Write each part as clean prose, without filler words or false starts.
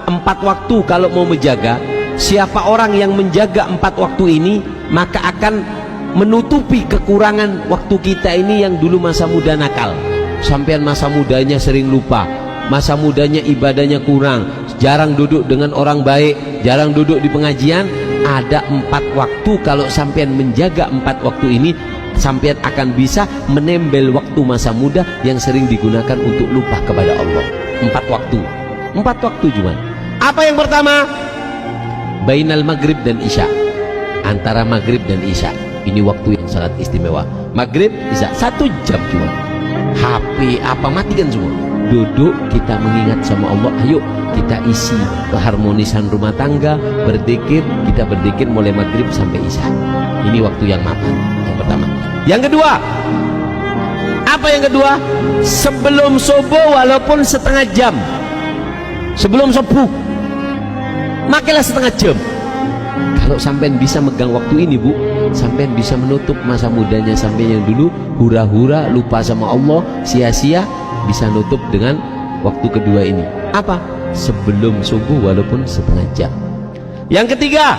4 waktu kalau mau menjaga, siapa orang yang menjaga 4 waktu ini, maka akan menutupi kekurangan waktu kita ini yang dulu masa muda nakal. Sampean masa mudanya sering lupa, masa mudanya ibadahnya kurang, jarang duduk dengan orang baik, jarang duduk di pengajian. Ada 4 waktu, kalau sampean menjaga 4 waktu ini, sampean akan bisa menembel waktu masa muda yang sering digunakan untuk lupa kepada Allah. 4 waktu, 4 waktu cuma. Apa yang pertama? Bainal maghrib dan isya, antara maghrib dan isya. Ini waktu yang sangat istimewa. Maghrib, isya, 1 jam cuma. HP apa matikan semua, duduk kita mengingat sama Allah. Ayo kita isi keharmonisan rumah tangga, berzikir. Kita berzikir mulai maghrib sampai isya. Ini waktu yang mapan, yang pertama. Yang kedua, apa yang kedua? Sebelum subuh, walaupun setengah jam sebelum subuh, makailah setengah jam. Kalau sampean bisa megang waktu ini, Bu, sampean bisa menutup masa mudanya sampean yang dulu hura-hura lupa sama Allah, sia-sia, bisa nutup dengan waktu kedua ini. Apa? Sebelum subuh walaupun setengah jam. Yang ketiga,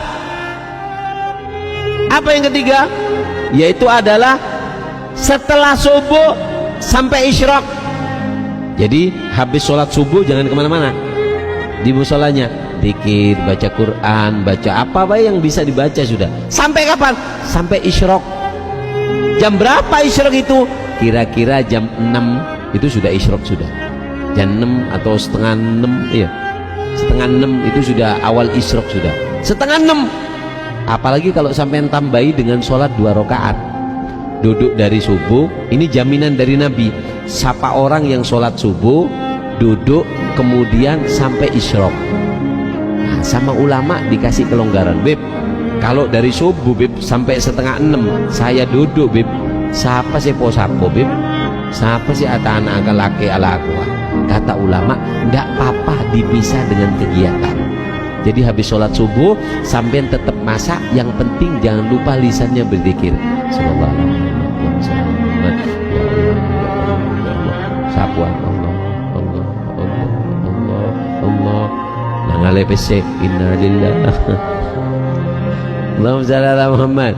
apa yang ketiga? Yaitu adalah setelah subuh sampai isyraq. Jadi habis sholat subuh jangan kemana-mana, di musolanya zikir, baca Quran, baca apa yang bisa dibaca sudah. Sampai kapan? Sampai isyraq. Jam berapa isyraq itu? Kira-kira jam 6 itu sudah isyraq sudah. Jam 6 atau setengah 6, iya, setengah 6 itu sudah awal isyraq sudah. Setengah 6. Apalagi kalau sampai tambahi dengan sholat 2 rakaat. Duduk dari subuh, ini jaminan dari Nabi. Siapa orang yang sholat subuh, duduk kemudian sampai isyraq. Nah, sama ulama dikasih kelonggaran, Beb, kalau dari subuh, Beb, sampai setengah 6 saya duduk, Beb, siapa sih posapo, Beb, siapa sih anak laki ala aku? Kata ulama, enggak apa-apa dipisah dengan kegiatan. Jadi habis sholat subuh sampai tetap masak, yang penting jangan lupa lisannya berzikir. Sallallahu alaihi wasallam. Sapuan Allah, Allah, Allah, Allah, Allah. Nangale pesek innalillah. Allahumma shalli ala Muhammad.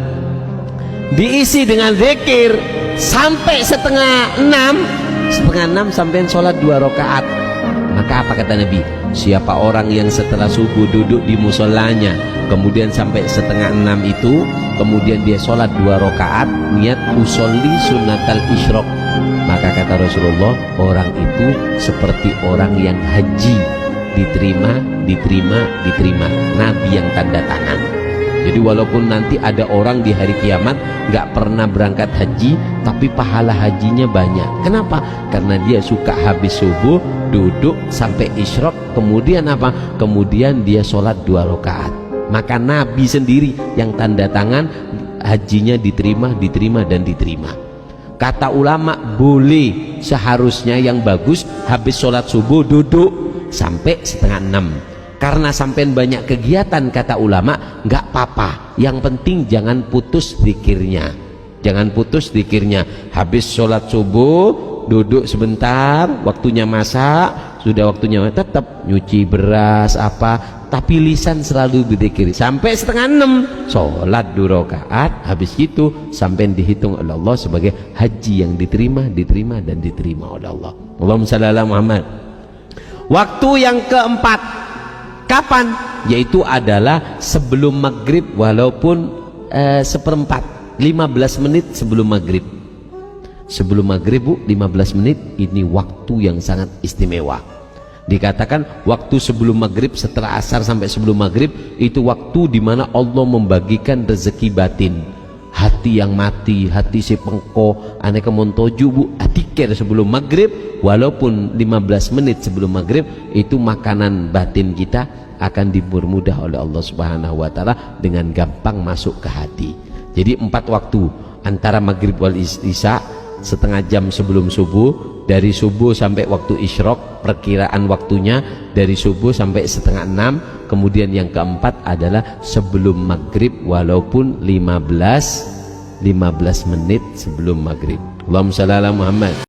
Diisi dengan zikir sampai setengah 6. Setengah 6 sampai sholat 2 rakaat. Maka apa kata Nabi? Siapa orang yang setelah subuh duduk di musolanya, kemudian sampai setengah 6 itu, kemudian dia sholat 2 rakaat, niat usolli sunnatal isyraq, maka kata Rasulullah, orang itu seperti orang yang haji, diterima, diterima, diterima. Nabi yang tanda tangan. Jadi walaupun nanti ada orang di hari kiamat nggak pernah berangkat haji, tapi pahala hajinya banyak. Kenapa? Karena dia suka habis subuh duduk sampai isyraq, kemudian apa? Kemudian dia sholat 2 rakaat. Maka Nabi sendiri yang tanda tangan hajinya diterima, diterima, dan diterima. Kata ulama, boleh, seharusnya yang bagus habis sholat subuh duduk sampai setengah 6. Karena sampean banyak kegiatan, kata ulama, nggak apa-apa, yang penting jangan putus zikirnya. Jangan putus zikirnya. Habis sholat subuh duduk sebentar, waktunya masak, sudah waktunya tetap nyuci beras apa, tapi lisan selalu berzikir sampai setengah 6. Sholat 2 rakaat, habis itu sampai dihitung oleh Allah sebagai haji yang diterima, diterima, dan diterima oleh Allah. Allahumma shalli ala Muhammad. Waktu yang keempat, kapan? Yaitu adalah sebelum maghrib, walaupun seperempat, 15 menit sebelum maghrib. Sebelum maghrib, Bu, 15 menit, ini waktu yang sangat istimewa. Dikatakan waktu sebelum maghrib, setelah asar sampai sebelum maghrib, itu waktu dimana Allah membagikan rezeki batin. Hati yang mati, hati si pengko, aneka montoju, Bu, atikir sebelum maghrib, walaupun 15 menit sebelum maghrib, itu makanan batin kita akan dipermudah oleh Allah Subhanahu wa Ta'ala dengan gampang masuk ke hati. Jadi 4 waktu, antara maghrib wal isya, setengah jam sebelum subuh, dari subuh sampai waktu isyraq, perkiraan waktunya dari subuh sampai setengah 6. Kemudian yang keempat adalah sebelum maghrib, walaupun 15 menit sebelum maghrib. Allahumma shalli ala Muhammad.